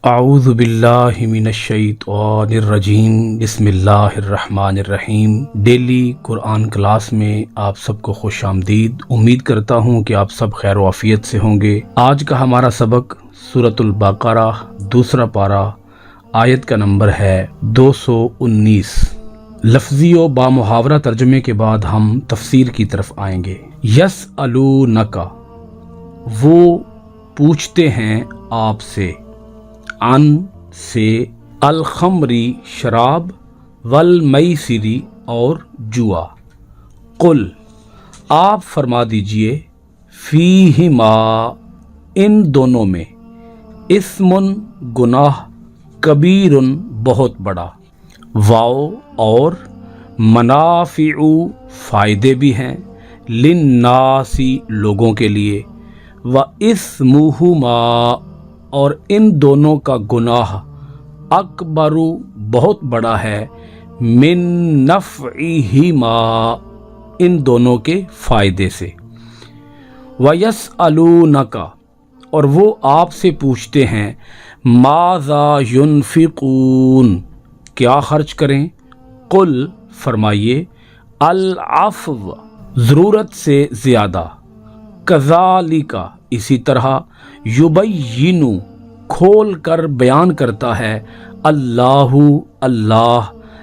اعوذ باللہ من الشیطان الرجیم بسم اللہ الرحمن الرحیم۔ ڈیلی قرآن کلاس میں آپ سب کو خوش آمدید۔ امید کرتا ہوں کہ آپ سب خیر و عافیت سے ہوں گے۔ آج کا ہمارا سبق سورۃ البقرہ دوسرا پارہ، آیت کا نمبر ہے 219۔ لفظی و بامحاورہ ترجمے کے بعد ہم تفسیر کی طرف آئیں گے۔ یسألونک، وہ پوچھتے ہیں آپ سے، عن سے، الخمری شراب، والمیسری اور جوا، قل آپ فرما دیجئے، فیہما ان دونوں میں، اسم گناہ، کبیر بہت بڑا، واو اور منافع فائدے بھی ہیں، للناسی لوگوں کے لیے، واسمہما اور ان دونوں کا گناہ، اکبر بہت بڑا ہے، من نفعہما ان دونوں کے فائدے سے، ویسألونک اور وہ آپ سے پوچھتے ہیں، ماذا ینفقون کیا خرچ کریں، قل فرمائیے، العفو ضرورت سے زیادہ، کذالک اسی طرح، یبین کھول کر بیان کرتا ہے، اللہ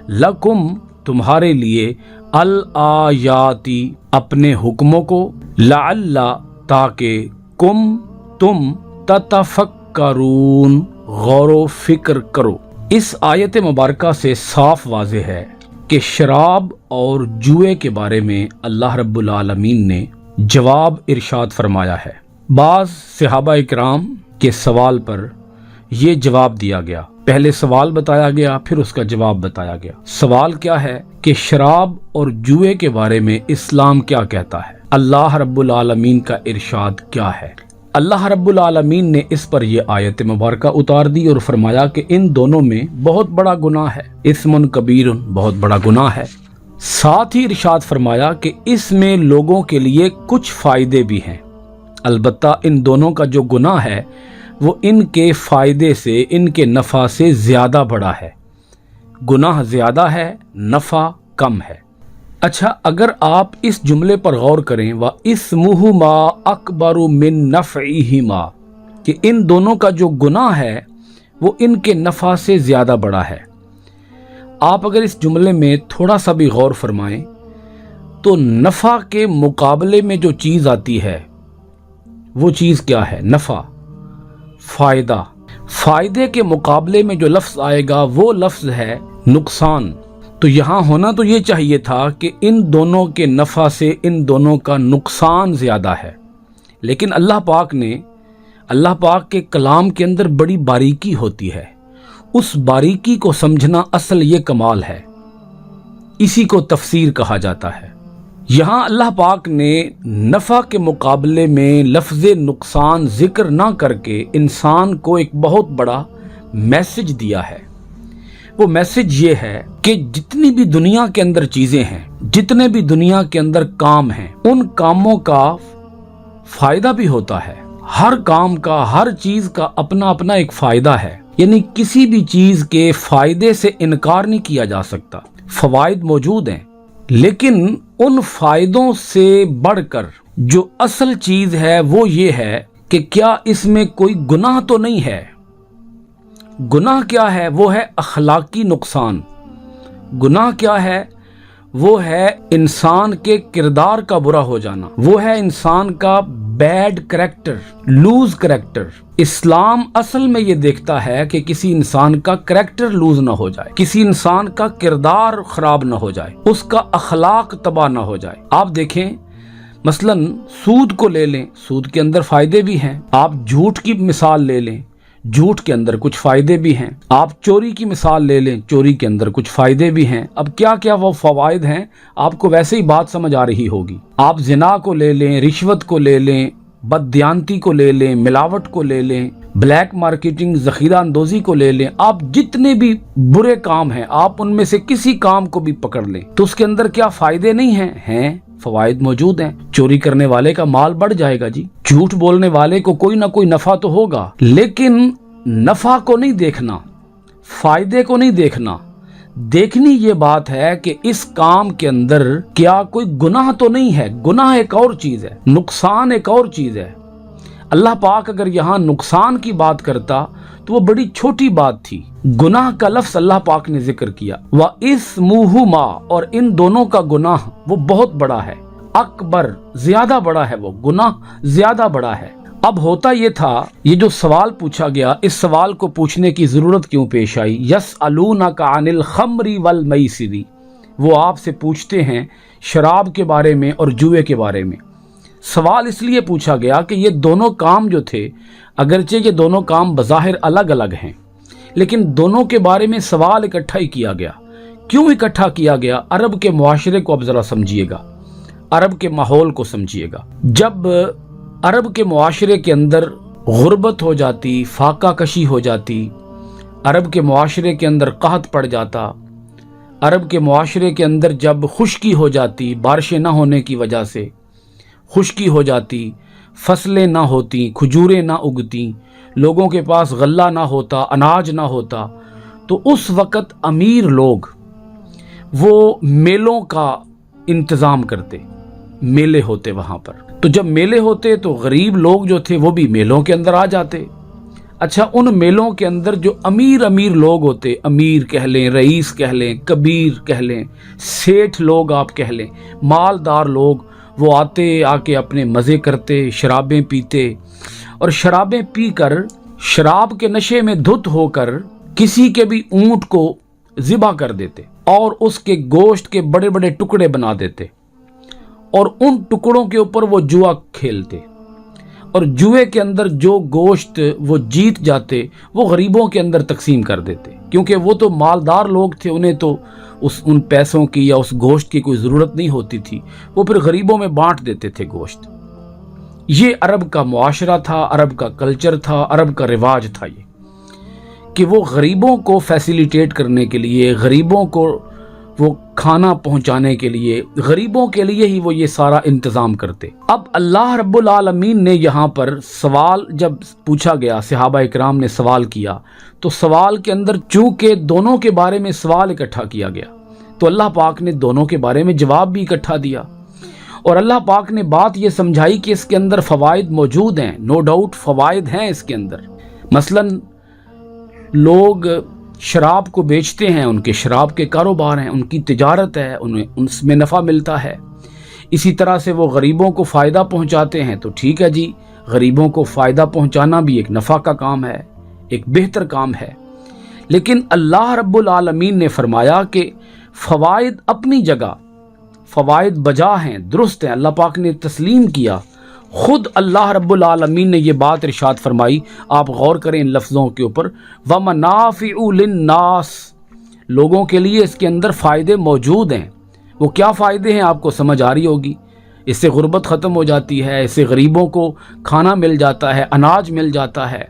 لکم تمہارے لیے، الآیاتی اپنے حکموں کو، لعل تاکہ تم تتفکرون غور و فکر کرو۔ اس آیت مبارکہ سے صاف واضح ہے کہ شراب اور جوئے کے بارے میں اللہ رب العالمین نے جواب ارشاد فرمایا ہے۔ بعض صحابہ اکرام کے سوال پر یہ جواب دیا گیا، پہلے سوال بتایا گیا پھر اس کا جواب بتایا گیا۔ سوال کیا ہے کہ شراب اور جوئے کے بارے میں اسلام کیا کہتا ہے، اللہ رب العالمین کا ارشاد کیا ہے۔ اللہ رب العالمین نے اس پر یہ آیت مبارکہ اتار دی اور فرمایا کہ ان دونوں میں بہت بڑا گناہ ہے، اسم کبیر بہت بڑا گناہ ہے۔ ساتھ ہی ارشاد فرمایا کہ اس میں لوگوں کے لیے کچھ فائدے بھی ہیں، البتہ ان دونوں کا جو گناہ ہے وہ ان کے فائدے سے، ان کے نفع سے زیادہ بڑا ہے۔ گناہ زیادہ ہے، نفع کم ہے۔ اچھا، اگر آپ اس جملے پر غور کریں، وَإِثْمُهُمَا أَكْبَرُ مِن نَفْعِهِمَا، کہ ان دونوں کا جو گناہ ہے وہ ان کے نفع سے زیادہ بڑا ہے۔ آپ اگر اس جملے میں تھوڑا سا بھی غور فرمائیں تو نفع کے مقابلے میں جو چیز آتی ہے وہ چیز کیا ہے؟ نفع، فائدہ۔ فائدے کے مقابلے میں جو لفظ آئے گا وہ لفظ ہے نقصان۔ تو یہاں ہونا تو یہ چاہیے تھا کہ ان دونوں کے نفع سے ان دونوں کا نقصان زیادہ ہے، لیکن اللہ پاک کے کلام کے اندر بڑی باریکی ہوتی ہے، اس باریکی کو سمجھنا اصل یہ کمال ہے، اسی کو تفسیر کہا جاتا ہے۔ یہاں اللہ پاک نے نفع کے مقابلے میں لفظ نقصان ذکر نہ کر کے انسان کو ایک بہت بڑا میسج دیا ہے۔ وہ میسج یہ ہے کہ جتنی بھی دنیا کے اندر چیزیں ہیں، جتنے بھی دنیا کے اندر کام ہیں، ان کاموں کا فائدہ بھی ہوتا ہے۔ ہر کام کا، ہر چیز کا اپنا اپنا ایک فائدہ ہے، یعنی کسی بھی چیز کے فائدے سے انکار نہیں کیا جا سکتا۔ فوائد موجود ہیں، لیکن ان فائدوں سے بڑھ کر جو اصل چیز ہے وہ یہ ہے کہ کیا اس میں کوئی گناہ تو نہیں ہے۔ گناہ کیا ہے؟ وہ ہے اخلاقی نقصان۔ گناہ کیا ہے؟ وہ ہے انسان کے کردار کا برا ہو جانا، وہ ہے انسان کا بیڈ کریکٹر، لوز کریکٹر۔ اسلام اصل میں یہ دیکھتا ہے کہ کسی انسان کا کریکٹر لوز نہ ہو جائے، کسی انسان کا کردار خراب نہ ہو جائے، اس کا اخلاق تباہ نہ ہو جائے۔ آپ دیکھیں، مثلا سود کو لے لیں، سود کے اندر فائدے بھی ہیں۔ آپ جھوٹ کی مثال لے لیں، جھوٹ کے اندر کچھ فائدے بھی ہیں۔ آپ چوری کی مثال لے لیں، چوری کے اندر کچھ فائدے بھی ہیں۔ اب کیا کیا وہ فوائد ہیں آپ کو ویسے ہی بات سمجھ آ رہی ہوگی۔ آپ زنا کو لے لیں، رشوت کو لے لیں، بددیانتی کو لے لیں، ملاوٹ کو لے لیں، بلیک مارکیٹنگ، ذخیرہ اندوزی کو لے لیں، آپ جتنے بھی برے کام ہیں آپ ان میں سے کسی کام کو بھی پکڑ لیں تو اس کے اندر کیا فائدے نہیں ہیں؟ فوائد موجود ہیں۔ چوری کرنے والے کا مال بڑھ جائے گا جی، جھوٹ بولنے والے کو کوئی نہ کوئی نفع تو ہوگا، لیکن नफ़ा को नहीं देखना, फायदे को नहीं देखना, देखनी ये बात है कि इस काम के अंदर क्या कोई गुनाह तो नहीं है। गुनाह एक और चीज है, नुकसान एक और चीज है। अल्लाह पाक अगर यहाँ नुकसान की बात करता तो वो बड़ी छोटी बात थी। गुनाह का लफ्ज अल्लाह पाक ने जिक्र किया, व इस्मुहुमा, और इन दोनों का गुनाह वो बहुत बड़ा है, अकबर ज्यादा बड़ा है, वो गुनाह ज्यादा बड़ा है। अब होता ये था, ये जो सवाल पूछा गया, इस सवाल को पूछने की जरूरत क्यों पेश आई? यसअलूनका अनिल खम्री वल मैसिरी, वो आपसे पूछते हैं शराब के बारे में और जुए के बारे में। सवाल इसलिए पूछा गया कि ये दोनों काम जो थे, अगरचे ये दोनों काम बज़ाहिर अलग अलग हैं, लेकिन दोनों के बारे में सवाल इकट्ठा ही किया गया। क्यों इकट्ठा किया गया? अरब के मुआशरे को अब जरा समझिएगा, अरब के माहौल को समझिएगा। जब अरब के मुआशरे के अंदर गुर्बत हो जाती, फाका कशी हो जाती, अरब के मुआशरे के अंदर कहत पड़ जाता, अरब के मुआशरे के अंदर जब खुश्की हो जाती, बारिशें ना होने की वजह से खुश्की हो जाती, फसलें ना होती, खजूरें ना उगती, लोगों के पास गल्ला ना होता, अनाज ना होता, तो उस वक़्त अमीर लोग वो मेलों का इंतज़ाम करते, मेले होते वहाँ पर। तो जब मेले होते तो गरीब लोग जो थे वो भी मेलों के अंदर आ जाते। अच्छा, उन मेलों के अंदर जो अमीर अमीर लोग होते, अमीर कह लें, रईस कह लें, कबीर कह लें, सेठ लोग आप कह लें, मालदार लोग, वो आते, आके अपने मज़े करते, शराबें पीते, और शराबें पीकर शराब के नशे में धुत होकर किसी के भी ऊंट को ज़िबा कर देते और उसके गोश्त के बड़े बड़े टुकड़े बना देते, और उन टुकड़ों के ऊपर वो जुआ खेलते, और जुए के अंदर जो गोश्त वो जीत जाते वो गरीबों के अंदर तकसीम कर देते, क्योंकि वो तो मालदार लोग थे, उन्हें तो उन पैसों की या उस गोश्त की कोई ज़रूरत नहीं होती थी, वो फिर गरीबों में बांट देते थे गोश्त। ये अरब का मुआशरा था, अरब का कल्चर था, अरब का रिवाज था ये, कि वो गरीबों को फैसिलिटेट करने के लिए, गरीबों को वो खाना पहुंचाने के लिए, गरीबों के लिए ही वो ये सारा इंतज़ाम करते। अब अल्लाह रब्बुल आलमीन ने यहाँ पर सवाल जब पूछा गया, सहाबा इकराम ने सवाल किया, तो सवाल के अंदर चूंकि दोनों के बारे में सवाल इकट्ठा किया गया, तो अल्लाह पाक ने दोनों के बारे में जवाब भी इकट्ठा दिया, और अल्लाह पाक ने बात ये समझाई कि इसके अंदर फ़वाइद मौजूद हैं, नो डाउट फ़वाइद हैं इसके अंदर। मसलन लोग शराब को बेचते हैं, उनके शराब के कारोबार हैं, उनकी तिजारत है, उन्हें उसमें नफ़ा मिलता है। इसी तरह से वो गरीबों को फ़ायदा पहुंचाते हैं, तो ठीक है जी, गरीबों को फ़ायदा पहुंचाना भी एक नफ़ा का काम है, एक बेहतर काम है। लेकिन अल्लाह रब्बुल आलमीन ने फरमाया कि फ़वाइद अपनी जगह, फ़वाइद बजा हैं, दुरुस्त हैं, अल्लाह पाक ने तस्लीम किया। खुद अल्लाह रब्बुल आलमीन ने ये बात इरशाद फरमाई, आप गौर करें इन लफ्ज़ों के ऊपर, व मनाफ़िउ लिन्नास, लोगों के लिए इसके अंदर फ़ायदे मौजूद हैं। वो क्या फ़ायदे हैं आपको समझ आ रही होगी। इससे गुर्बत ख़त्म हो जाती है, इससे गरीबों को खाना मिल जाता है, अनाज मिल जाता है,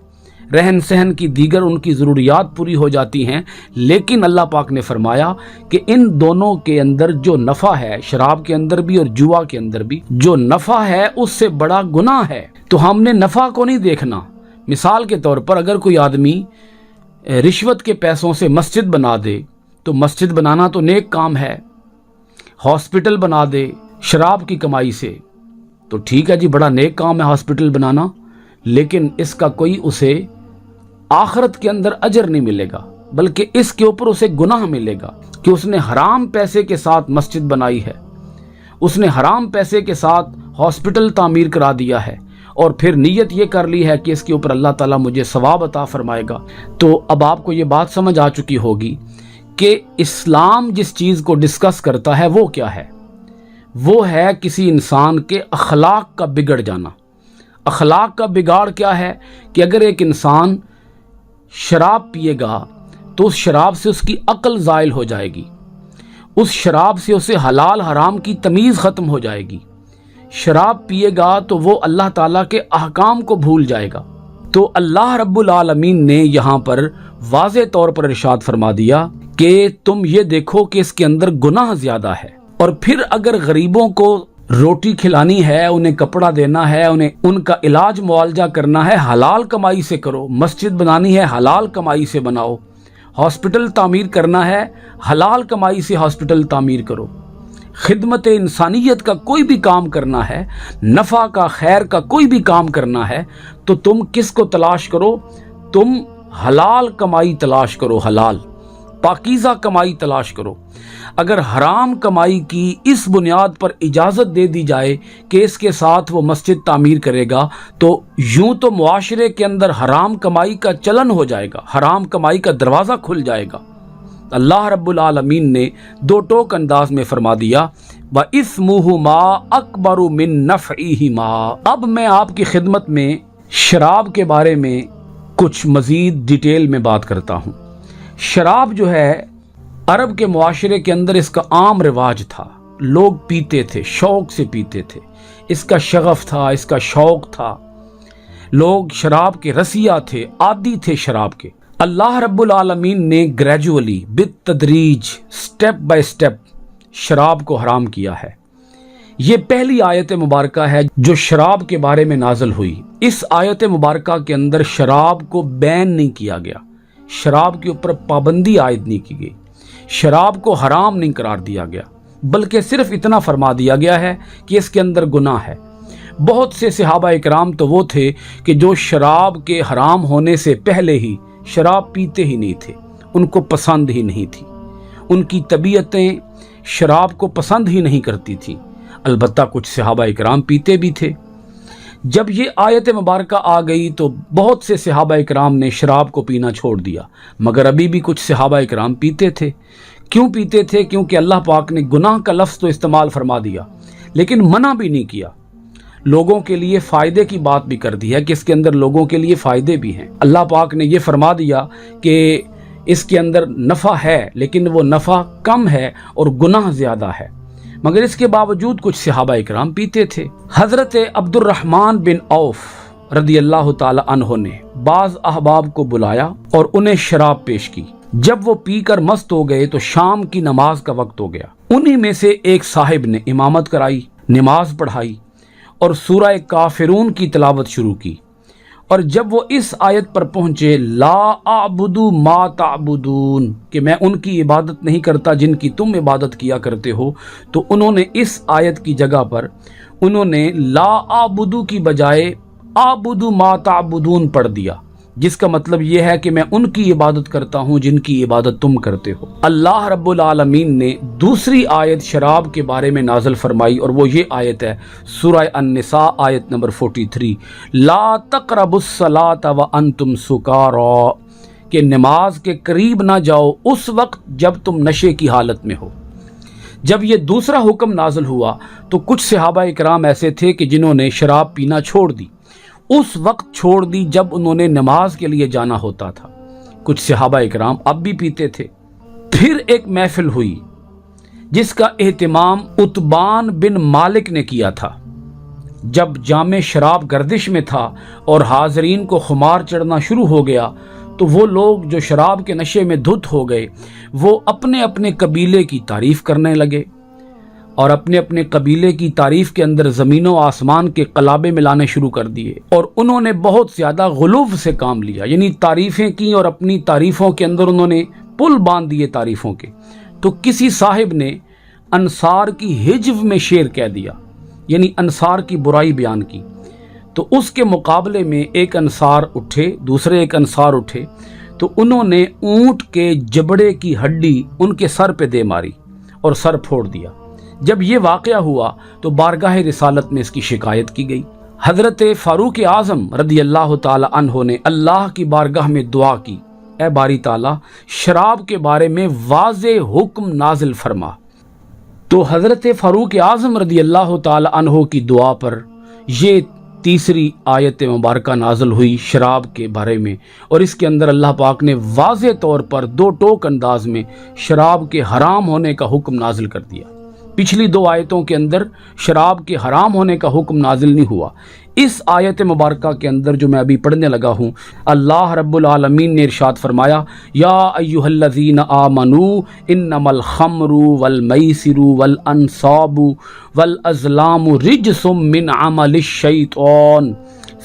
रहन सहन की दीगर उनकी ज़रूरियात पूरी हो जाती हैं। लेकिन अल्लाह पाक ने फरमाया कि इन दोनों के अंदर जो नफ़ा है, शराब के अंदर भी और जुआ के अंदर भी जो नफ़ा है, उससे बड़ा गुनाह है। तो हमने नफ़ा को नहीं देखना। मिसाल के तौर पर अगर कोई आदमी रिश्वत के पैसों से मस्जिद बना दे, तो मस्जिद बनाना तो नेक काम है, हॉस्पिटल बना दे शराब की कमाई से, तो ठीक है जी, बड़ा नेक काम है हॉस्पिटल बनाना, लेकिन इसका कोई उसे आखिरत के अंदर अजर नहीं मिलेगा, बल्कि इसके ऊपर उसे गुनाह मिलेगा कि उसने हराम पैसे के साथ मस्जिद बनाई है, उसने हराम पैसे के साथ हॉस्पिटल तामीर करा दिया है, और फिर नीयत ये कर ली है कि इसके ऊपर अल्लाह ताला मुझे सवाब अता फरमाएगा। तो अब आपको ये बात समझ आ चुकी होगी कि इस्लाम जिस चीज़ को डिस्कस करता है वो क्या है। वो है किसी इंसान के अखलाक का बिगड़ जाना। अखलाक का बिगाड़ क्या है कि अगर एक इंसान शराब पिएगा तो उस शराब से उसकी अक्ल ज़ाइल हो जाएगी, उस शराब से उसे हलाल हराम की तमीज़ ख़त्म हो जाएगी। शराब पिएगा तो वो अल्लाह ताला के अहकाम को भूल जाएगा। तो अल्लाह रब्बुल आलमीन ने यहाँ पर वाज़े तौर पर इरशाद फरमा दिया कि तुम ये देखो कि इसके अंदर गुनाह ज़्यादा है। और फिर अगर गरीबों को روٹی کھلانی ہے، انہیں کپڑا دینا ہے، انہیں ان کا علاج معالجہ کرنا ہے، حلال کمائی سے کرو۔ مسجد بنانی ہے، حلال کمائی سے بناؤ۔ ہاسپٹل تعمیر کرنا ہے، حلال کمائی سے ہاسپٹل تعمیر کرو۔ خدمت انسانیت کا کوئی بھی کام کرنا ہے، نفع کا، خیر کا کوئی بھی کام کرنا ہے، تو تم کس کو تلاش کرو؟ تم حلال کمائی تلاش کرو، حلال پاکیزہ کمائی تلاش کرو۔ اگر حرام کمائی کی اس بنیاد پر اجازت دے دی جائے کہ اس کے ساتھ وہ مسجد تعمیر کرے گا، تو یوں تو معاشرے کے اندر حرام کمائی کا چلن ہو جائے گا، حرام کمائی کا دروازہ کھل جائے گا۔ اللہ رب العالمین نے دو ٹوک انداز میں فرما دیا، وَإِثْمُهُمَا أَكْبَرُ مِن نَفْعِهِمَا۔ اب میں آپ کی خدمت میں شراب کے بارے میں کچھ مزید ڈیٹیل میں بات کرتا ہوں۔ شراب جو ہے، عرب کے معاشرے کے اندر اس کا عام رواج تھا، لوگ پیتے تھے، شوق سے پیتے تھے، اس کا شغف تھا، اس کا شوق تھا، لوگ شراب کے رسیا تھے، عادی تھے شراب کے۔ اللہ رب العالمین نے گریجولی، بالتدریج، سٹیپ بائی سٹیپ شراب کو حرام کیا ہے۔ یہ پہلی آیت مبارکہ ہے جو شراب کے بارے میں نازل ہوئی۔ اس آیت مبارکہ کے اندر شراب کو بین نہیں کیا گیا، شراب کے اوپر پابندی عائد نہیں کی گئی، شراب کو حرام نہیں قرار دیا گیا، بلکہ صرف اتنا فرما دیا گیا ہے کہ اس کے اندر گناہ ہے۔ بہت سے صحابہ اکرام تو وہ تھے کہ جو شراب کے حرام ہونے سے پہلے ہی شراب پیتے ہی نہیں تھے، ان کو پسند ہی نہیں تھی، ان کی طبیعتیں شراب کو پسند ہی نہیں کرتی تھیں۔ البتہ کچھ صحابہ اکرام پیتے بھی تھے۔ جب یہ آیت مبارکہ آ گئی تو بہت سے صحابہ اکرام نے شراب کو پینا چھوڑ دیا، مگر ابھی بھی کچھ صحابہ اکرام پیتے تھے۔ کیوں پیتے تھے؟ کیونکہ اللہ پاک نے گناہ کا لفظ تو استعمال فرما دیا، لیکن منع بھی نہیں کیا، لوگوں کے لیے فائدے کی بات بھی کر دی ہے کہ اس کے اندر لوگوں کے لیے فائدے بھی ہیں۔ اللہ پاک نے یہ فرما دیا کہ اس کے اندر نفع ہے، لیکن وہ نفع کم ہے اور گناہ زیادہ ہے، مگر اس کے باوجود کچھ صحابہ اکرام پیتے تھے۔ حضرت عبد الرحمن بن عوف رضی اللہ تعالی عنہ نے بعض احباب کو بلایا اور انہیں شراب پیش کی۔ جب وہ پی کر مست ہو گئے تو شام کی نماز کا وقت ہو گیا۔ انہی میں سے ایک صاحب نے امامت کرائی، نماز پڑھائی اور سورہ کافرون کی تلاوت شروع کی، اور جب وہ اس آیت پر پہنچے، لا اعبد ما تعبدون، کہ میں ان کی عبادت نہیں کرتا جن کی تم عبادت کیا کرتے ہو، تو انہوں نے اس آیت کی جگہ پر انہوں نے لا اعبد کی بجائے اعبد ما تعبدون پڑھ دیا، جس کا مطلب یہ ہے کہ میں ان کی عبادت کرتا ہوں جن کی عبادت تم کرتے ہو۔ اللہ رب العالمین نے دوسری آیت شراب کے بارے میں نازل فرمائی، اور وہ یہ آیت ہے سورہ النساء آیت نمبر 43، لا تقربوا الصلاۃ وانتم سکارى، کہ نماز کے قریب نہ جاؤ اس وقت جب تم نشے کی حالت میں ہو۔ جب یہ دوسرا حکم نازل ہوا تو کچھ صحابہ اکرام ایسے تھے کہ جنہوں نے شراب پینا چھوڑ دی، اس وقت چھوڑ دی جب انہوں نے نماز کے لیے جانا ہوتا تھا۔ کچھ صحابہ اکرام اب بھی پیتے تھے۔ پھر ایک محفل ہوئی جس کا اہتمام عتبان بن مالک نے کیا تھا۔ جب جام شراب گردش میں تھا اور حاضرین کو خمار چڑھنا شروع ہو گیا تو وہ لوگ جو شراب کے نشے میں دھت ہو گئے، وہ اپنے اپنے قبیلے کی تعریف کرنے لگے، اور اپنے اپنے قبیلے کی تعریف کے اندر زمین و آسمان کے قلابے ملانے شروع کر دیے، اور انہوں نے بہت زیادہ غلو سے کام لیا، یعنی تعریفیں کی اور اپنی تعریفوں کے اندر انہوں نے پل باندھ دیے تعریفوں کے۔ تو کسی صاحب نے انصار کی ہجو میں شعر کہہ دیا، یعنی انصار کی برائی بیان کی، تو اس کے مقابلے میں ایک انصار اٹھے، دوسرے ایک انصار اٹھے، تو انہوں نے اونٹ کے جبڑے کی ہڈی ان کے سر پہ دے ماری اور سر پھوڑ دیا۔ جب یہ واقعہ ہوا تو بارگاہ رسالت میں اس کی شکایت کی گئی۔ حضرت فاروق اعظم رضی اللہ تعالی عنہ نے اللہ کی بارگاہ میں دعا کی، اے باری تعالی شراب کے بارے میں واضح حکم نازل فرما۔ تو حضرت فاروق اعظم رضی اللہ تعالی عنہ کی دعا پر یہ تیسری آیت مبارکہ نازل ہوئی شراب کے بارے میں، اور اس کے اندر اللہ پاک نے واضح طور پر دو ٹوک انداز میں شراب کے حرام ہونے کا حکم نازل کر دیا۔ پچھلی 2 آیتوں کے اندر شراب کے حرام ہونے کا حکم نازل نہیں ہوا۔ اس آیت مبارکہ کے اندر جو میں ابھی پڑھنے لگا ہوں، اللہ رب العالمین نے ارشاد فرمایا، یا ایھا الذین آمنوا انما الخمر والمیسر والانصاب والازلام رجس من عمل الشیطان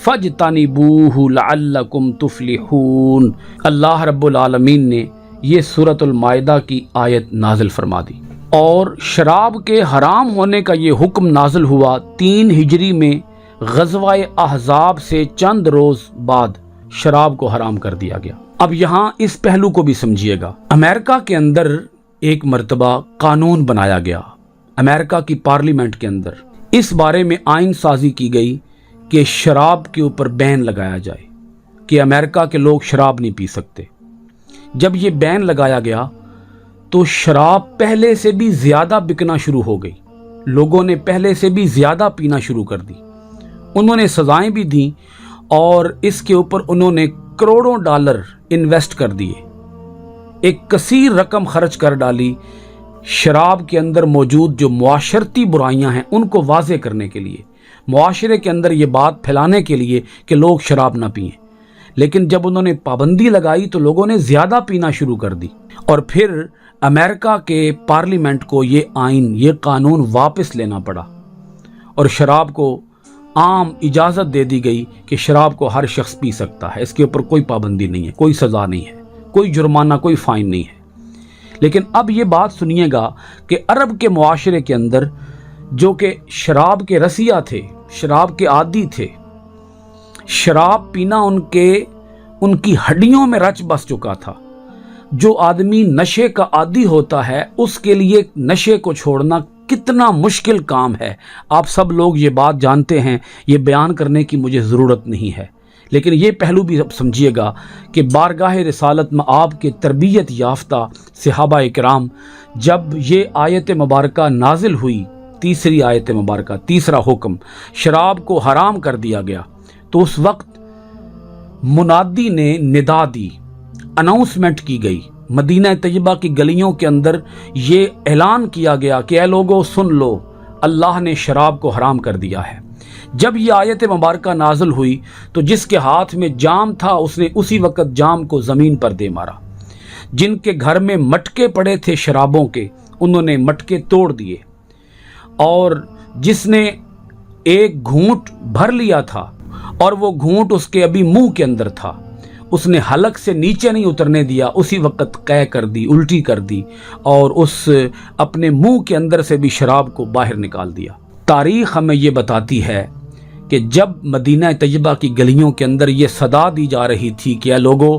فاجتنبوہ لعلکم تفلحون۔ اللہ رب العالمین نے یہ سورۃ المائدہ کی آیت نازل فرما دی، اور شراب کے حرام ہونے کا یہ حکم نازل ہوا 3 ہجری میں غزوہ احزاب سے چند روز بعد شراب کو حرام کر دیا گیا۔ اب یہاں اس پہلو کو بھی سمجھیے گا، امریکہ کے اندر ایک مرتبہ قانون بنایا گیا، امریکہ کی پارلیمنٹ کے اندر اس بارے میں آئین سازی کی گئی کہ شراب کے اوپر بین لگایا جائے کہ امریکہ کے لوگ شراب نہیں پی سکتے۔ جب یہ بین لگایا گیا تو شراب پہلے سے بھی زیادہ بکنا شروع ہو گئی، لوگوں نے پہلے سے بھی زیادہ پینا شروع کر دی، انہوں نے سزائیں بھی دیں اور اس کے اوپر انہوں نے کروڑوں ڈالر انویسٹ کر دیے، ایک کثیر رقم خرچ کر ڈالی شراب کے اندر موجود جو معاشرتی برائیاں ہیں ان کو واضح کرنے کے لیے، معاشرے کے اندر یہ بات پھیلانے کے لیے کہ لوگ شراب نہ پئیں۔ لیکن جب انہوں نے پابندی لگائی تو لوگوں نے زیادہ پینا شروع کر دی، اور پھر امریکہ کے پارلیمنٹ کو یہ آئین، یہ قانون واپس لینا پڑا، اور شراب کو عام اجازت دے دی گئی کہ شراب کو ہر شخص پی سکتا ہے، اس کے اوپر کوئی پابندی نہیں ہے، کوئی سزا نہیں ہے، کوئی جرمانہ، کوئی فائن نہیں ہے۔ لیکن اب یہ بات سنیے گا کہ عرب کے معاشرے کے اندر جو کہ شراب کے رسیہ تھے، شراب کے عادی تھے، شراب پینا ان کی ہڈیوں میں رچ بس چکا تھا۔ جو آدمی نشے کا عادی ہوتا ہے اس کے لیے نشے کو چھوڑنا کتنا مشکل کام ہے، آپ سب لوگ یہ بات جانتے ہیں، یہ بیان کرنے کی مجھے ضرورت نہیں ہے۔ لیکن یہ پہلو بھی سمجھیے گا کہ بارگاہ رسالت میں آپ کے تربیت یافتہ صحابہ کرام جب یہ آیت مبارکہ نازل ہوئی، تیسری آیت مبارکہ، تیسرا حکم شراب کو حرام کر دیا گیا، تو اس وقت منادی نے ندا دی، اناؤنسمنٹ کی گئی، مدینہ طیبہ کی گلیوں کے اندر یہ اعلان کیا گیا کہ اے لوگو سن لو، اللہ نے شراب کو حرام کر دیا ہے۔ جب یہ آیت مبارکہ نازل ہوئی تو جس کے ہاتھ میں جام تھا اس نے اسی وقت جام کو زمین پر دے مارا، جن کے گھر میں مٹکے پڑے تھے شرابوں کے انہوں نے مٹکے توڑ دیے، اور جس نے ایک گھونٹ بھر لیا تھا اور وہ گھونٹ اس کے ابھی منہ کے اندر تھا، اس نے حلق سے نیچے نہیں اترنے دیا، اسی وقت قے کر دی، الٹی کر دی، اور اس اپنے منہ کے اندر سے بھی شراب کو باہر نکال دیا۔ تاریخ ہمیں یہ بتاتی ہے کہ جب مدینہ طیبہ کی گلیوں کے اندر یہ صدا دی جا رہی تھی کہ اے لوگو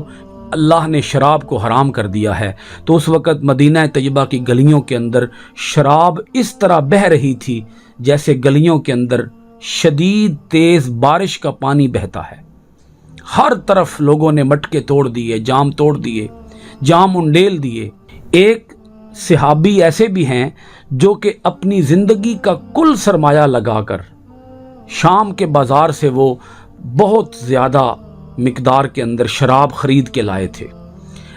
اللہ نے شراب کو حرام کر دیا ہے، تو اس وقت مدینہ طیبہ کی گلیوں کے اندر شراب اس طرح بہہ رہی تھی جیسے گلیوں کے اندر شدید تیز بارش کا پانی بہتا ہے۔ ہر طرف لوگوں نے مٹکے توڑ دیے، جام توڑ دیے، جام انڈیل دیے۔ ایک صحابی ایسے بھی ہیں جو کہ اپنی زندگی کا کل سرمایہ لگا کر شام کے بازار سے وہ بہت زیادہ مقدار کے اندر شراب خرید کے لائے تھے۔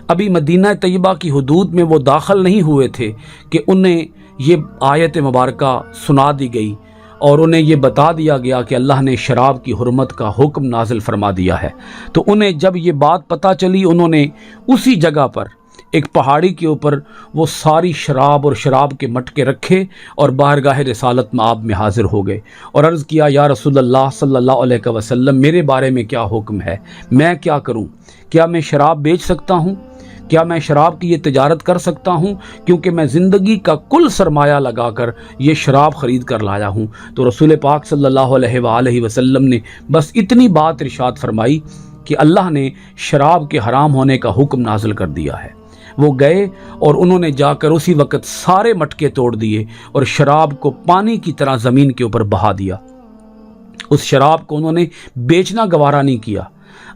ابھی مدینہ طیبہ کی حدود میں وہ داخل نہیں ہوئے تھے کہ انہیں یہ آیت مبارکہ سنا دی گئی اور انہیں یہ بتا دیا گیا کہ اللہ نے شراب کی حرمت کا حکم نازل فرما دیا ہے۔ تو انہیں جب یہ بات پتہ چلی، انہوں نے اسی جگہ پر ایک پہاڑی کے اوپر وہ ساری شراب اور شراب کے مٹکے رکھے اور بارگاہ رسالت میں آپ میں حاضر ہو گئے اور عرض کیا، یا رسول اللہ صلی اللہ علیہ وسلم، میرے بارے میں کیا حکم ہے، میں کیا کروں؟ کیا میں شراب بیچ سکتا ہوں؟ کیا میں شراب کی یہ تجارت کر سکتا ہوں؟ کیونکہ میں زندگی کا کل سرمایہ لگا کر یہ شراب خرید کر لایا ہوں۔ تو رسول پاک صلی اللہ علیہ وآلہ وسلم نے بس اتنی بات ارشاد فرمائی کہ اللہ نے شراب کے حرام ہونے کا حکم نازل کر دیا ہے۔ وہ گئے اور انہوں نے جا کر اسی وقت سارے مٹکے توڑ دیے اور شراب کو پانی کی طرح زمین کے اوپر بہا دیا۔ اس شراب کو انہوں نے بیچنا گوارا نہیں کیا،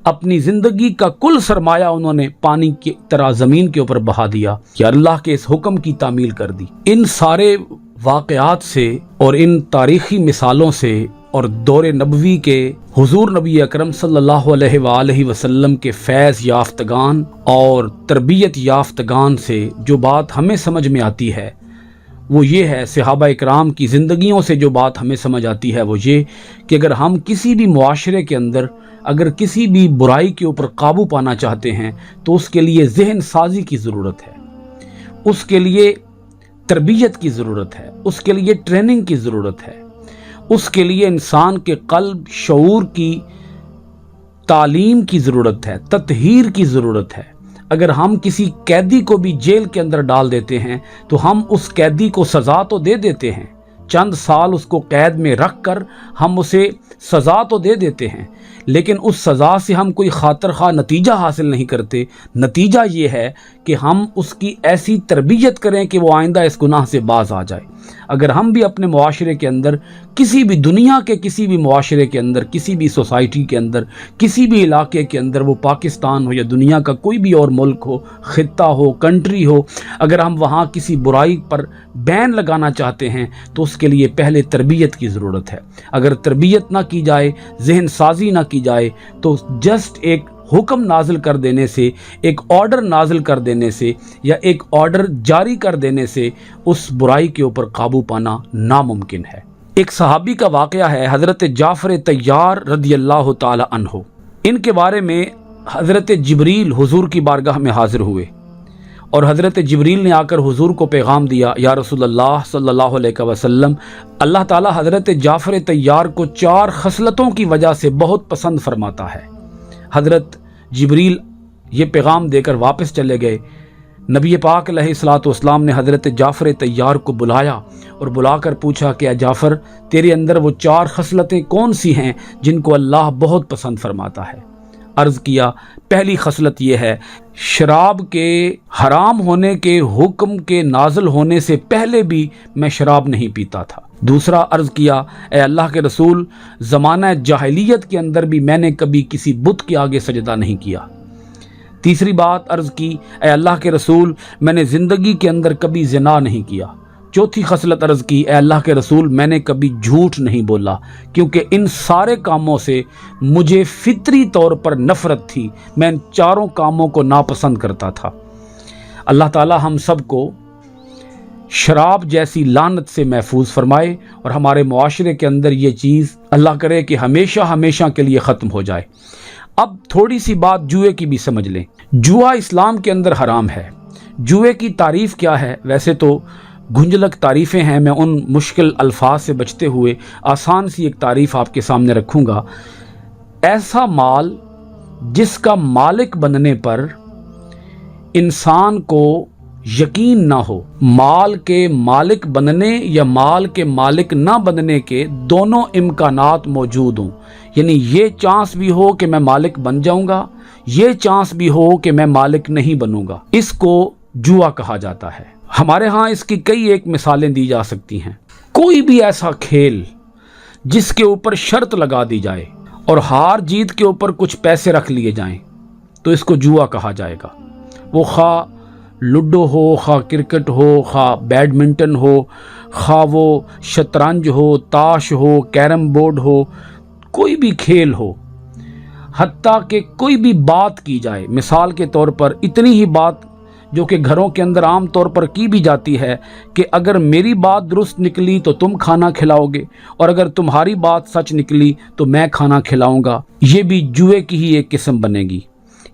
اپنی زندگی کا کل سرمایہ انہوں نے پانی کی طرح زمین کے اوپر بہا دیا کہ اللہ کے اس حکم کی تعمیل کر دی۔ ان سارے واقعات سے اور ان تاریخی مثالوں سے اور دور نبوی کے حضور نبی اکرم صلی اللہ علیہ وآلہ وسلم کے فیض یافتگان اور تربیت یافتگان سے جو بات ہمیں سمجھ میں آتی ہے وہ یہ ہے, صحابہ اکرام کی ज़िंदगियों से जो बात हमें समझ आती है वो ये कि अगर हम किसी भी मुआशरे के अंदर अगर किसी भी बुराई के ऊपर काबू पाना चाहते हैं तो उसके लिए ज़हन साजी की ज़रूरत है, उसके लिए तरबियत की ज़रूरत है, उसके लिए ट्रेनिंग की ज़रूरत है, उसके लिए इंसान के क़ल्ब शऊर की तालीम की ज़रूरत है, तत्हीर की ज़रूरत है। अगर हम किसी कैदी को भी जेल के अंदर डाल देते हैं तो हम उस कैदी को सज़ा तो दे देते हैं, चंद साल उसको कैद में रख कर हम उसे सज़ा तो दे देते हैं, लेकिन उस सज़ा से हम कोई खातर खा नतीजा हासिल नहीं करते। नतीजा ये है कि हम उसकी ऐसी तरबियत करें कि वो आइंदा इस गुनाह से बाज आ जाए। अगर हम भी अपने मुआशरे के अंदर, किसी भी दुनिया के किसी भी मुआशरे के अंदर, किसी भी सोसाइटी के अंदर, किसी भी इलाके के अंदर, वो पाकिस्तान हो या दुनिया का कोई भी और मुल्क हो, ख़ित्ता हो, कंट्री हो, अगर हम वहाँ किसी बुराई पर बैन लगाना चाहते हैं तो उसके लिए पहले तरबियत की ज़रूरत है। अगर तरबियत ना की जाए, जहन साजी ना की जाए तो जस्ट एक हुक्म नाजिल कर देने से, एक ऑर्डर नाजिल कर देने से या एक ऑर्डर जारी कर देने से उस बुराई के ऊपर काबू पाना नामुमकिन है। एक सहाबी का वाक़या है, हज़रत जाफ़र तैयार रदियल्लाहु ताला अन्हो। इनके बारे में हज़रत जिब्रील हुज़ूर की बारगाह में हाज़िर हुए और हज़रत जिब्रील ने आकर हुज़ूर को पैगाम दिया, या रसूलल्लाह सल्लल्लाहु अलैहि वसल्लम, अल्लाह ताला हज़रत जाफ़र तैयार को 4 खसलतों की वजह से बहुत पसंद फरमाता है। हज़रत जिब्रील ये पैगाम देकर वापस चले गए। नबी पाक अलैहिस्सलातु वस्सलाम ने हज़रत जाफ़र तैयार को बुलाया और बुलाकर पूछा कि जाफ़र, तेरे अंदर वो 4 खसलतें कौन सी हैं जिनको अल्लाह बहुत पसंद फरमाता है? अर्ज़ किया, पहली खसलत ये है, शराब के हराम होने के हुक्म के नाज़िल होने से पहले भी मैं शराब नहीं पीता था। दूसरा अर्ज़ किया, ए अल्लाह के रसूल, ज़माना जाहिलियत के अंदर भी मैंने कभी किसी बुत के आगे सजदा नहीं किया। तीसरी बात अर्ज़ की, ए अल्लाह के रसूल, मैंने ज़िंदगी के अंदर कभी ज़िना नहीं किया। चौथी खसलत अर्ज़ की, ए अल्लाह के रसूल, मैंने कभी झूठ नहीं बोला, क्योंकि इन सारे कामों से मुझे फितरी तौर पर नफ़रत थी, मैं इन 4 कामों को नापसंद करता था। अल्लाह ताला हम सब को शराब जैसी लानत से महफूज फरमाए और हमारे मुआशरे के अंदर ये चीज़ अल्लाह करे कि हमेशा हमेशा के लिए ख़त्म हो जाए। अब थोड़ी सी बात जुए की भी समझ लें। जुआ इस्लाम के अंदर हराम है। जुए की तारीफ़ क्या है? वैसे तो गुंजलक तारीफ़ें हैं, मैं उन मुश्किल अल्फाज से बचते हुए आसान सी एक तारीफ़ आपके सामने रखूँगा। ऐसा माल जिसका मालिक बनने पर इंसान को यकीन ना हो, माल के मालिक बनने या माल के मालिक ना बनने के दोनों इम्कानात मौजूद हों, यानी ये चांस भी हो कि मैं मालिक बन जाऊंगा, ये चांस भी हो कि मैं मालिक नहीं बनूंगा, इसको जुआ कहा जाता है। हमारे यहाँ इसकी कई एक मिसालें दी जा सकती हैं। कोई भी ऐसा खेल जिसके ऊपर शर्त लगा दी जाए और हार जीत के ऊपर कुछ पैसे रख लिए जाएं तो इसको जुआ कहा जाएगा। वो खा लूडो हो, खा क्रिकेट हो, खा बैडमिंटन हो, खा वो शतरंज हो, ताश हो, कैरम बोर्ड हो, कोई भी खेल हो, हत्ता कि कोई भी बात की जाए। मिसाल के तौर पर इतनी ही बात जो कि घरों के अंदर आम तौर पर की भी जाती है कि अगर मेरी बात दुरुस्त निकली तो तुम खाना खिलाओगे और अगर तुम्हारी बात सच निकली तो मैं खाना खिलाऊंगा, ये भी जुए की ही एक किस्म बनेगी।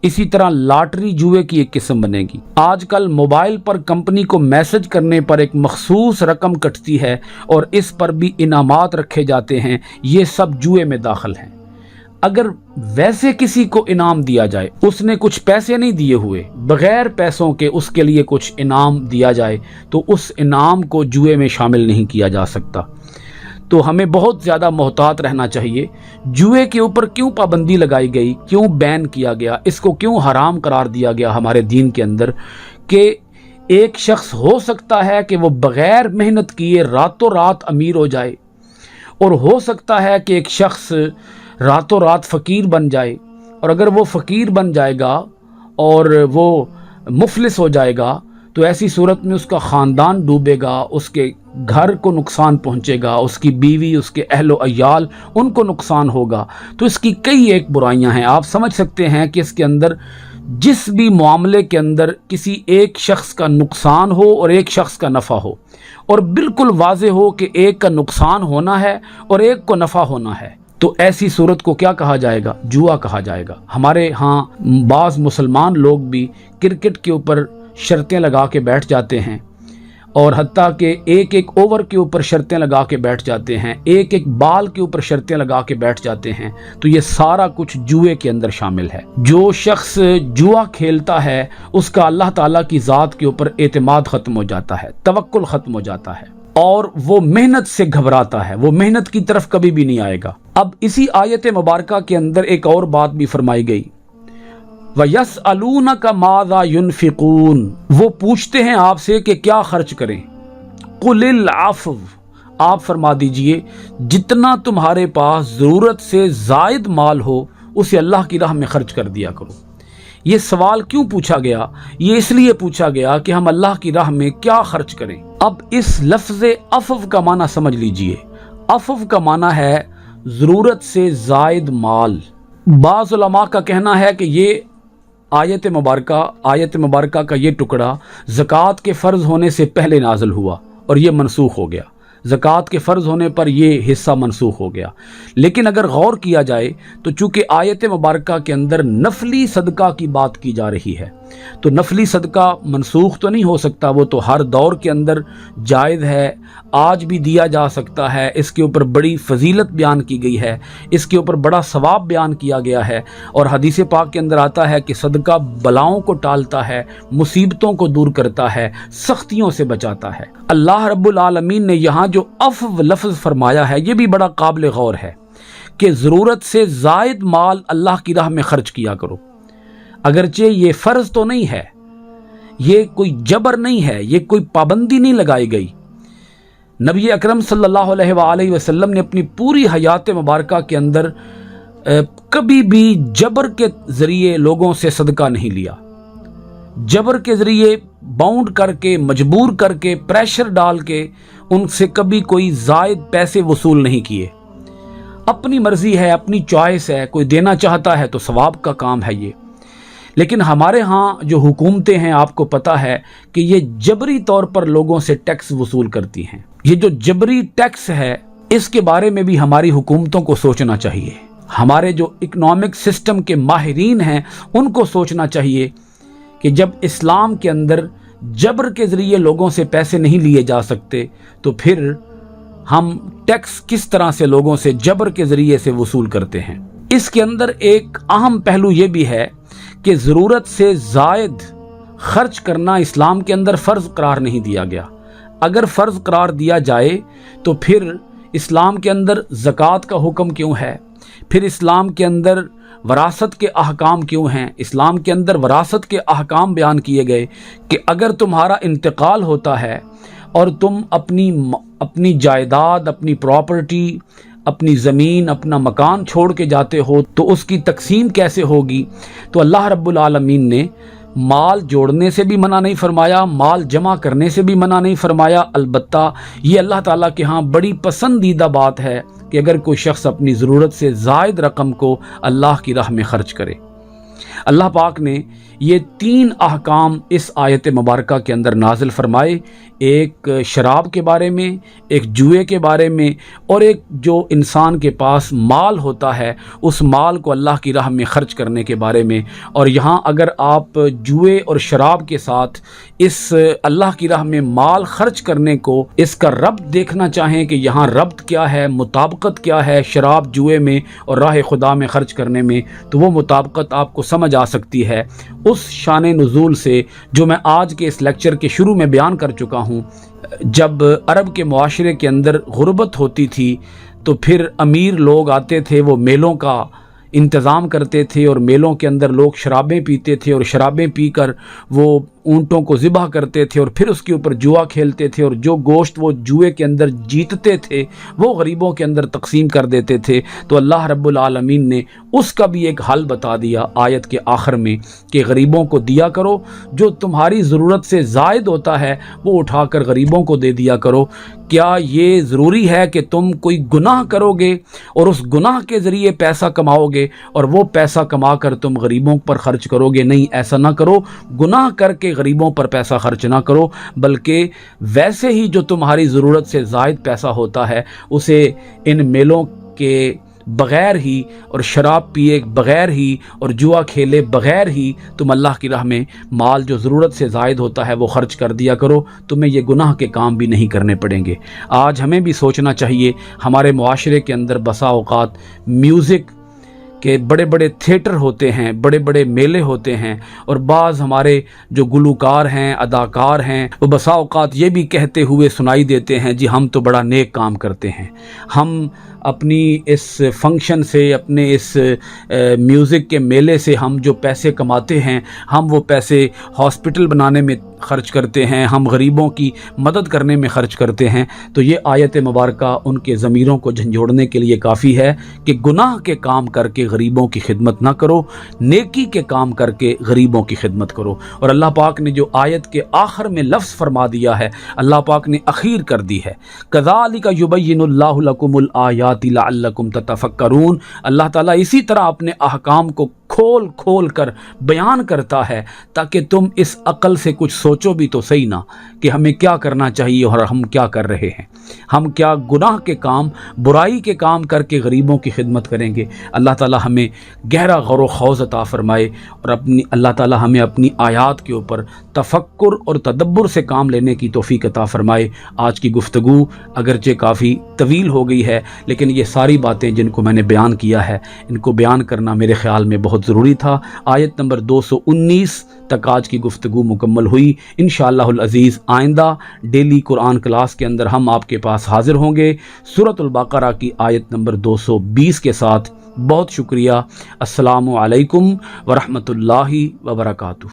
इसी तरह लॉटरी जुए की एक किस्म बनेगी। आजकल मोबाइल पर कंपनी को मैसेज करने पर एक मखसूस रकम कटती है और इस पर भी इनामात रखे जाते हैं, ये सब जुए में दाखिल हैं। अगर वैसे किसी को इनाम दिया जाए, उसने कुछ पैसे नहीं दिए हुए, बगैर पैसों के उसके लिए कुछ इनाम दिया जाए तो उस इनाम को जुए में शामिल नहीं किया जा सकता। तो हमें बहुत ज़्यादा मोहतात रहना चाहिए। जुए के ऊपर क्यों पाबंदी लगाई गई, क्यों बैन किया गया, इसको क्यों हराम करार दिया गया हमारे दीन के अंदर कि एक शख्स हो सकता है कि वो बग़ैर मेहनत किए रातों रात अमीर हो जाए और हो सकता है कि एक शख्स रातों रात फ़कीर बन जाए, और अगर वो फ़कीर बन जाएगा और वो मुफलिस हो जाएगा तो ऐसी सूरत में उसका ख़ानदान डूबेगा, उसके घर को नुकसान पहुंचेगा, उसकी बीवी, उसके अहलो अयाल, उनको नुकसान होगा। तो इसकी कई एक बुराइयां हैं। आप समझ सकते हैं कि इसके अंदर जिस भी मामले के अंदर किसी एक शख्स का नुकसान हो और एक शख्स का नफ़ा हो, और बिल्कुल वाज़े हो कि एक का नुकसान होना है और एक को नफ़ा होना है, तो ऐसी सूरत को क्या कहा जाएगा? जुआ कहा जाएगा। हमारे यहाँ बाज़ मुसलमान लोग भी क्रिकेट के ऊपर शर्तें लगा के बैठ जाते हैं, और हत्ता कि एक एक ओवर के ऊपर शर्तें लगा के बैठ जाते हैं, एक एक बाल के ऊपर शर्तें लगा के बैठ जाते हैं। तो ये सारा कुछ जुए के अंदर शामिल है। जो शख्स जुआ खेलता है उसका अल्लाह ताला की ज़ात के ऊपर एतमाद ख़त्म हो जाता है, तवक्कुल ख़त्म हो जाता है, और वो मेहनत से घबराता है, वो मेहनत की तरफ कभी भी नहीं आएगा। अब इसी आयत मुबारका के अंदर एक और बात भी फरमाई गई, वयसअलूनका माज़ा युनफिकून, वो पूछते हैं आपसे कि क्या खर्च करें। कुलिल अफ़्व, आप फरमा दीजिए जितना तुम्हारे पास ज़रूरत से ज़ायद माल हो उसे अल्लाह की राह में खर्च कर दिया करो। ये सवाल क्यों पूछा गया? ये इसलिए पूछा गया कि हम अल्लाह की राह में क्या खर्च करें। अब इस लफ्ज़ अफ़्व का माना समझ लीजिए। अफ़्व का माना है ज़रूरत से ज़ायद माल। बाज़ उलमा का कहना है कि ये आयत मुबारका का ये टुकड़ा ज़कात के फ़र्ज़ होने से पहले नाज़िल हुआ और ये मनसूख हो गया। ज़कात के फ़र्ज़ होने पर यह हिस्सा मनसूख हो गया। लेकिन अगर गौर किया जाए तो चूँकि आयत मुबारका के अंदर नफली सदका की बात की जा रही है, तो नफली सदका मनसूख तो नहीं हो सकता, वो तो हर दौर के अंदर जायज़ है, आज भी दिया जा सकता है। इसके ऊपर बड़ी फजीलत बयान की गई है, इसके ऊपर बड़ा सवाब बयान किया गया है। और हदीस पाक के अंदर आता है कि सदका बलाओं को टालता है, मुसीबतों को दूर करता है, सख्तियों से बचाता है। अल्लाह रब्बुल आलमीन ने यहाँ जो अफ़्व लफ्ज़ फरमाया है ये भी बड़ा काबिल गौर है कि ज़रूरत से ज़ायद माल अल्लाह की राह में खर्च किया करो। अगरचे ये फ़र्ज़ तो नहीं है, ये कोई जबर नहीं है, ये कोई पाबंदी नहीं लगाई गई। नबी अकरम सल्लल्लाहु अलैहि वसल्लम ने अपनी पूरी हयात मुबारका के अंदर कभी भी जबर के ज़रिए लोगों से सदका नहीं लिया। जबर के ज़रिए बाउंड करके, मजबूर करके, प्रेशर डाल के उनसे कभी कोई ज़ायद पैसे वसूल नहीं किए। अपनी मर्ज़ी है, अपनी चॉइस है, कोई देना चाहता है तो सवाब का काम है ये। लेकिन हमारे यहाँ जो हुकूमतें हैं, आपको पता है कि ये जबरी तौर पर लोगों से टैक्स वसूल करती हैं। ये जो जबरी टैक्स है इसके बारे में भी हमारी हुकूमतों को सोचना चाहिए। हमारे जो इकोनॉमिक सिस्टम के माहिरीन हैं उनको सोचना चाहिए कि जब इस्लाम के अंदर जबर के ज़रिए लोगों से पैसे नहीं लिए जा सकते तो फिर हम टैक्स किस तरह से लोगों से जबर के ज़रिए से वसूल करते हैं। इसके अंदर एक अहम पहलू ये भी है कि ज़रूरत से ज़ायद खर्च करना इस्लाम के अंदर फ़र्ज़ करार नहीं दिया गया। अगर फ़र्ज़ करार दिया जाए तो फिर इस्लाम के अंदर ज़कात का हुक्म क्यों है? फिर इस्लाम के अंदर वरासत के अहकाम क्यों हैं? इस्लाम के अंदर वरासत के अहकाम बयान किए गए कि अगर तुम्हारा इंतकाल होता है और तुम अपनी जायदाद, अपनी प्रॉपर्टी, अपनी ज़मीन, अपना मकान छोड़ के जाते हो तो उसकी तकसीम कैसे होगी? तो अल्लाह रब्बुल आलमीन ने माल जोड़ने से भी मना नहीं फरमाया, माल जमा करने से भी मना नहीं फरमाया। अलबत्ता ये अल्लाह ताला के यहाँ बड़ी पसंदीदा बात है कि अगर कोई शख्स अपनी ज़रूरत से ज़ायद रकम को अल्लाह की राह में ख़र्च करे। अल्लाह पाक ने ये 3 अहकाम इस आयत मुबारका के अंदर नाजिल फरमाए, एक शराब के बारे में, एक जुए के बारे में, और एक जो इंसान के पास माल होता है उस माल को अल्लाह की राह में ख़र्च करने के बारे में। और यहाँ अगर आप जुए और शराब के साथ इस अल्लाह की राह में माल खर्च करने को, इसका रब्त देखना चाहें कि यहाँ रब्त क्या है, मुताबिकत क्या है शराब, जुए में और राह खुदा में ख़र्च करने में, तो वो मुताबिकत आपको समझ आ सकती है उस शान नुज़ूल से जो मैं आज के इस लेक्चर के शुरू में बयान कर चुका हूँ। जब अरब के मुआशरे के अंदर गुर्बत होती थी तो फिर अमीर लोग आते थे, वो मेलों का इंतज़ाम करते थे और मेलों के अंदर लोग शराबें पीते थे और शराबें पीकर वो ऊँटों को ज़िबा करते थे और फिर उसके ऊपर जुआ खेलते थे, और जो गोश्त वो जुए के अंदर जीतते थे वो गरीबों के अंदर तकसीम कर देते थे। तो अल्लाह रब्बुल आलमीन ने उसका भी एक हल बता दिया आयत के आखिर में कि गरीबों को दिया करो, जो तुम्हारी ज़रूरत से ज़ायद होता है वो उठाकर गरीबों को दे दिया करो। क्या ये ज़रूरी है कि तुम कोई गुनाह करोगे और उस गुनाह के ज़रिए पैसा कमाओगे और वो पैसा कमा कर तुम गरीबों पर ख़र्च करोगे? नहीं, ऐसा ना करो। गुनाह करके गरीबों पर पैसा खर्च ना करो, बल्कि वैसे ही जो तुम्हारी ज़रूरत से ज़ायद पैसा होता है उसे इन मेलों के बग़ैर ही और शराब पिए बग़ैर ही और जुआ खेले बग़ैर ही तुम अल्लाह की राह में माल जो ज़रूरत से ज़ायद होता है वो ख़र्च कर दिया करो। तुम्हें ये गुनाह के काम भी नहीं करने पड़ेंगे। आज हमें भी सोचना चाहिए, हमारे मुआशरे के अंदर बसा औक़ात म्यूज़िक के बड़े बड़े थिएटर होते हैं, बड़े बड़े मेले होते हैं, और बाज़ हमारे जो गुलूकार हैं, अदाकार हैं, वो बसा औक़ात ये भी कहते हुए सुनाई देते हैं, जी हम तो बड़ा नेक काम करते हैं। हम अपनी इस फंक्शन से, अपने इस म्यूज़िक के मेले से हम जो पैसे कमाते हैं, हम वो पैसे हॉस्पिटल बनाने में ख़र्च करते हैं, हम गरीबों की मदद करने में ख़र्च करते हैं। तो ये आयत मुबारका उनके ज़मीरों को झंझोड़ने के लिए काफ़ी है कि गुनाह के काम करके गरीबों की खिदमत ना करो, नेकी के काम करके गरीबों की खिदमत करो। और अल्लाह पाक ने जो आयत के आखिर में लफ्ज़ फरमा दिया है, अल्लाह पाक ने अखीर कर दी है, कज़ालिका युबय्यिनुल्लाहु लकुमुल आयाति लअल्लकुम ततफक्करून। अल्लाह ताला इसी तरह अपने अहकाम को खोल खोल कर बयान करता है ताकि तुम इस अक़ल से कुछ सोचो भी तो सही ना कि हमें क्या करना चाहिए और हम क्या कर रहे हैं। हम क्या गुनाह के काम, बुराई के काम करके गरीबों की खिदमत करेंगे। अल्लाह ताला हमें गहरा गौर व खौज़ अता फ़रमाए और अल्लाह ताला हमें अपनी आयात के ऊपर तफक्कुर और तदब्बुर से काम लेने की तौफ़ीक अता फ़रमाए। आज की गुफ्तगू अगरचे काफ़ी तवील हो गई है, लेकिन ये सारी बातें जिनको मैंने बयान किया है, इनको बयान करना मेरे ख़्याल में बहुत ज़रूरी था। आयत नंबर 219 तक आज की गुफ्तगू मुकम्मल हुई। इंशाअल्लाहुल अज़ीज़ आइंदा डेली कुरान क्लास के अंदर हम आपके पास हाज़िर होंगे सूरतुल बक़रा की आयत नंबर 220 के साथ। बहुत शुक्रिया। अस्सलामु अलैकुम व रहमतुल्लाहि व बरकातुहू।